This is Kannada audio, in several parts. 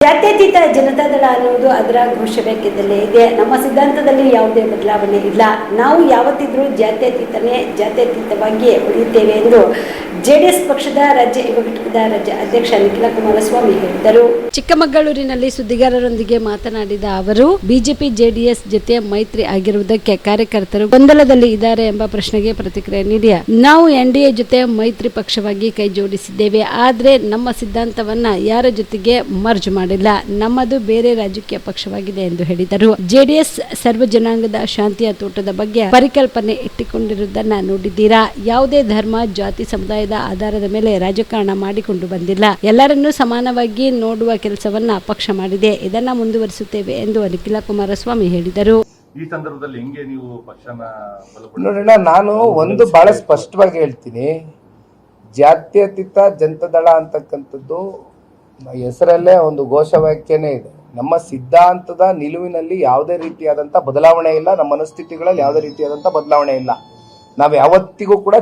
ಜಾತ್ಯತೀತ ಜನತಾದಳ ಅನ್ನುವುದು ಅದರ ಘೋಷವಾಕ್ಯದಲ್ಲೇ ಇದೆ. ನಮ್ಮ ಸಿದ್ಧಾಂತದಲ್ಲಿ ಯಾವುದೇ ಬದಲಾವಣೆ ಇಲ್ಲ. ನಾವು ಯಾವತ್ತಿದ್ರೂ ಜಾತ್ಯತೀತವಾಗಿ ಉಳಿಯುತ್ತೇವೆ ಎಂದು ಜೆಡಿಎಸ್ ಪಕ್ಷದ ರಾಜ್ಯ ಯುವ ಘಟಕದ ರಾಜ್ಯ ಅಧ್ಯಕ್ಷ ನಿಖಿಲ ಕುಮಾರಸ್ವಾಮಿ ಹೇಳಿದರು. ಚಿಕ್ಕಮಗಳೂರಿನಲ್ಲಿ ಸುದ್ದಿಗಾರರೊಂದಿಗೆ ಮಾತನಾಡಿದ ಅವರು, ಬಿಜೆಪಿ ಜೆಡಿಎಸ್ ಜೊತೆ ಮೈತ್ರಿ ಆಗಿರುವುದಕ್ಕೆ ಕಾರ್ಯಕರ್ತರು ಗೊಂದಲದಲ್ಲಿ ಇದ್ದಾರೆ ಎಂಬ ಪ್ರಶ್ನೆಗೆ ಪ್ರತಿಕ್ರಿಯೆ ನೀಡಿ, ನಾವು ಎನ್ಡಿಎ ಜೊತೆ ಮೈತ್ರಿ ಪಕ್ಷವಾಗಿ ಕೈ ಜೋಡಿಸಿದ್ದೇವೆ. ಆದರೆ ನಮ್ಮ ಸಿದ್ಧಾಂತವನ್ನ ಯಾರ ಜೊತೆಗೆ ಮರ್ಜ್ ಮಾಡಿಲ್ಲ. ನಮ್ಮದು ಬೇರೆ ರಾಜಕೀಯ ಪಕ್ಷವಾಗಿದೆ ಎಂದು ಹೇಳಿದರು. ಜೆಡಿಎಸ್ ಸರ್ವ ಜನಾಂಗದ ಶಾಂತಿಯ ತೋಟದ ಬಗ್ಗೆ ಪರಿಕಲ್ಪನೆ ಇಟ್ಟುಕೊಂಡಿರುವುದನ್ನ ನೋಡಿದ್ದೀರಾ. ಯಾವುದೇ ಧರ್ಮ, ಜಾತಿ, ಸಮುದಾಯದ ಆಧಾರದ ಮೇಲೆ ರಾಜಕಾರಣ ಮಾಡಿಕೊಂಡು ಬಂದಿಲ್ಲ. ಎಲ್ಲರನ್ನೂ ಸಮಾನವಾಗಿ ನೋಡುವ ಕೆಲಸವನ್ನ ಪಕ್ಷ ಮಾಡಿದೆ. ಇದನ್ನ ಮುಂದುವರಿಸುತ್ತೇವೆ ಎಂದು ನಿಖಿಲ ಕುಮಾರಸ್ವಾಮಿ ಹೇಳಿದರು. ಈ ಸಂದರ್ಭದಲ್ಲಿ ಹೆಂಗೆ ನೀವು ಪಕ್ಷನ ನೋಡೋಣ, ನಾನು ಒಂದು ಬಹಳ ಸ್ಪಷ್ಟವಾಗಿ ಹೇಳ್ತೀನಿ. ಜಾತ್ಯತೀತ ಜನತಾದಳ ಅಂತಕ್ಕಂಥದ್ದು ಹೆಸರಲ್ಲೇ ಒಂದು ಘೋಷವಾಕ್ಯನೇ ಇದೆ. ನಮ್ಮ ಸಿದ್ಧಾಂತದ ನಿಲುವಿನಲ್ಲಿ ಯಾವುದೇ ರೀತಿಯಾದಂಥ ಬದಲಾವಣೆ ಇಲ್ಲ. ನಮ್ಮ ಮನಸ್ಥಿತಿಗಳಲ್ಲಿ ಯಾವುದೇ ರೀತಿಯಾದಂಥ ಬದಲಾವಣೆ ಇಲ್ಲ. ನಾವು ಯಾವತ್ತಿಗೂ ಕೂಡ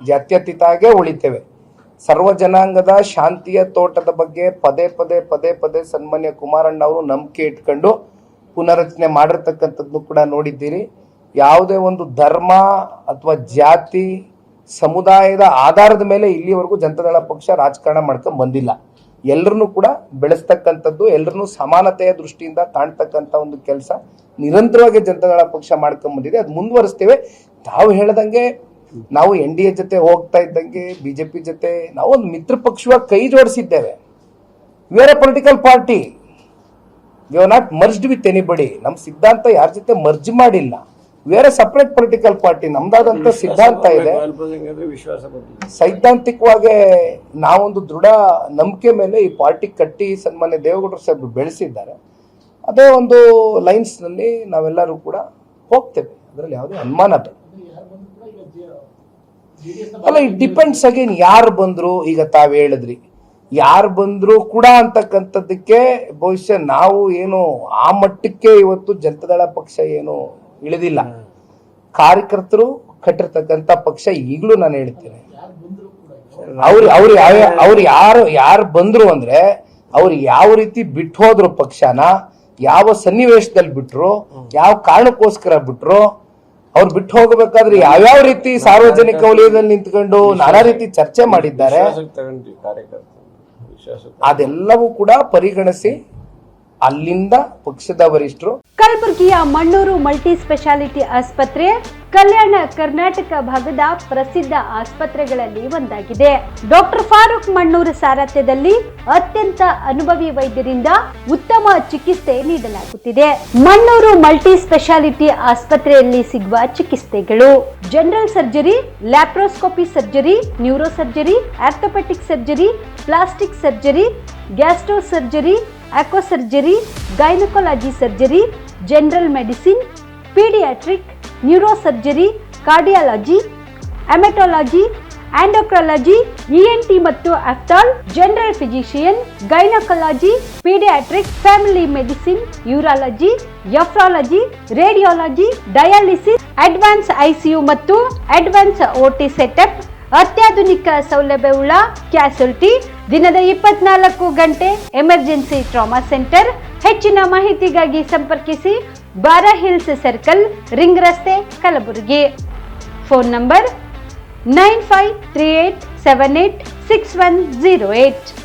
ಜಾತ್ಯತೀತಾಗೆ ಉಳಿತೇವೆ. ಸರ್ವ ಜನಾಂಗದ ಶಾಂತಿಯ ತೋಟದ ಬಗ್ಗೆ ಪದೇ ಪದೇ ಸನ್ಮಾನ್ಯ ಕುಮಾರಣ್ಣ ಅವರು ನಂಬಿಕೆ ಇಟ್ಕೊಂಡು ಪುನರಚನೆ ಮಾಡಿರ್ತಕ್ಕಂಥದ್ದು ಕೂಡ ನೋಡಿದ್ದೀರಿ. ಯಾವುದೇ ಒಂದು ಧರ್ಮ ಅಥವಾ ಜಾತಿ ಸಮುದಾಯದ ಆಧಾರದ ಮೇಲೆ ಇಲ್ಲಿವರೆಗೂ ಜನತಾದಳ ಪಕ್ಷ ರಾಜಕಾರಣ ಮಾಡ್ಕೊಂಡು ಬಂದಿಲ್ಲ. ಎಲ್ಲರನ್ನೂ ಕೂಡ ಬೆಳೆಸ್ತಕ್ಕಂಥದ್ದು, ಎಲ್ಲರನ್ನೂ ಸಮಾನತೆಯ ದೃಷ್ಟಿಯಿಂದ ಕಾಣ್ತಕ್ಕಂಥ ಒಂದು ಕೆಲಸ ನಿರಂತರವಾಗಿ ಜನತಾದಳ ಪಕ್ಷ ಮಾಡ್ಕೊಂಡ್ ಬಂದಿದೆ. ಅದು ಮುಂದುವರಿಸ್ತೇವೆ. ತಾವು ಹೇಳ್ದಂಗೆ ನಾವು NDA ಜೊತೆ ಹೋಗ್ತಾ ಇದ್ದಂಗೆ ಬಿಜೆಪಿ ಜೊತೆ ನಾವು ಒಂದು ಮಿತ್ರ ಪಕ್ಷವಾಗಿ ಕೈ ಜೋಡಿಸಿದ್ದೇವೆ. We are a political party. We are not merged with anybody. ನಮ್ಮ ಸಿದ್ಧಾಂತ ಯಾರ ಜೊತೆ ಮರ್ಜ್ ಮಾಡಿಲ್ಲ. We are a separate political party. ನಮ್ದಾದಂತ ಸಿದ್ಧಾಂತ ಇದೆ. ಸೈದ್ಧಾಂತಿಕವಾಗಿ ನಾವೊಂದು ದೃಢ ನಂಬಿಕೆ ಮೇಲೆ ಈ ಪಾರ್ಟಿ ಕಟ್ಟಿ ಸನ್ಮಾನ್ಯ ದೇವೇಗೌಡರು ಸಾಹೇಬ್ ಬೆಳೆಸಿದ್ದಾರೆ. ಅದೇ ಒಂದು ಲೈನ್ಸ್ ನಲ್ಲಿ ನಾವೆಲ್ಲರೂ ಕೂಡ ಹೋಗ್ತೇವೆ. ಅದರಲ್ಲಿ ಯಾವುದೇ ಅನುಮಾನ ಬೇಡ. ಅಲ್ಲ, ಇಟ್ ಡಿಪೆಂಡ್ಸ್ ಅಗೇನ್ ಯಾರು ಬಂದ್ರು. ಈಗ ತಾವ್ ಹೇಳಿದ್ರಿ ಯಾರು ಬಂದ್ರು ಕೂಡ ಅಂತಕ್ಕಂಥದ್ದಕ್ಕೆ ಬಹುಶಃ ನಾವು ಏನು ಆ ಮಟ್ಟಕ್ಕೆ ಇವತ್ತು ಜನತಾದಳ ಪಕ್ಷ ಏನು ಇಳಿದಿಲ್ಲ. ಕಾರ್ಯಕರ್ತರು ಕಟ್ಟಿರ್ತಕ್ಕಂಥ ಪಕ್ಷ ಈಗಲೂ ನಾನು ಹೇಳ್ತೇನೆ. ಅವ್ರು ಯಾರು ಬಂದ್ರು ಅಂದ್ರೆ ಅವ್ರು ಯಾವ ರೀತಿ ಬಿಟ್ಟು ಹೋದ್ರು ಪಕ್ಷನ, ಯಾವ ಸನ್ನಿವೇಶದಲ್ಲಿ ಬಿಟ್ರು, ಯಾವ ಕಾರಣಕ್ಕೋಸ್ಕರ ಬಿಟ್ರು, ಅವ್ರು ಬಿಟ್ಟು ಹೋಗಬೇಕಾದ್ರೆ ಯಾವ್ಯಾವ ರೀತಿ ಸಾರ್ವಜನಿಕ ವಲಯದಲ್ಲಿ ನಿಂತ್ಕೊಂಡು ನಾನಾ ರೀತಿ ಚರ್ಚೆ ಮಾಡಿದ್ದಾರೆ, ಅದೆಲ್ಲವೂ ಕೂಡ ಪರಿಗಣಿಸಿ ಅಲ್ಲಿಂದ ಪಕ್ಷದ ವರಿಷ್ಠರು. ಕಲಬುರಗಿಯ ಮಣ್ಣೂರು ಮಲ್ಟಿ ಸ್ಪೆಷಾಲಿಟಿ ಆಸ್ಪತ್ರೆ ಕಲ್ಯಾಣ ಕರ್ನಾಟಕ ಭಾಗದ ಪ್ರಸಿದ್ಧ ಆಸ್ಪತ್ರೆಗಳಲ್ಲಿ ಒಂದಾಗಿದೆ. ಡಾಕ್ಟರ್ ಫಾರೂಕ್ ಮಣ್ಣೂರು ಸಾರಥ್ಯದಲ್ಲಿ ಅತ್ಯಂತ ಅನುಭವಿ ವೈದ್ಯರಿಂದ ಉತ್ತಮ ಚಿಕಿತ್ಸೆ ನೀಡಲಾಗುತ್ತಿದೆ. ಮಣ್ಣೂರು ಮಲ್ಟಿ ಸ್ಪೆಷಾಲಿಟಿ ಆಸ್ಪತ್ರೆಯಲ್ಲಿ ಸಿಗುವ ಚಿಕಿತ್ಸೆಗಳು: general surgery, laparoscopy surgery, neuro surgery, orthopaedic surgery, plastic surgery, gastro surgery, aqua surgery, gynaecology surgery, general medicine, paediatric, neuro surgery, cardiology, haematology, endocrinology, ENT ಮತ್ತು ophthal, general physician, gynaecology, paediatric, family medicine, urology, nephrology, radiology, dialysis, advance ICU ಮತ್ತು ಅಡ್ವಾನ್ಸ್ OT ಸೆಟಪ್, ಅತ್ಯಾಧುನಿಕ ಸೌಲಭ್ಯವುಳ್ಳ ಕ್ಯಾಸುಲಿಟಿ, ದಿನದ 24 ಗಂಟೆ ಎಮರ್ಜೆನ್ಸಿ ಟ್ರಾಮಾ ಸೆಂಟರ್. ಹೆಚ್ಚಿನ ಮಾಹಿತಿಗಾಗಿ ಸಂಪರ್ಕಿಸಿ ಬಾರಾ ಹಿಲ್ಸ್ ಸರ್ಕಲ್, ರಿಂಗ್ ರಸ್ತೆ, ಕಲಬುರಗಿ. Phone number 9538786108.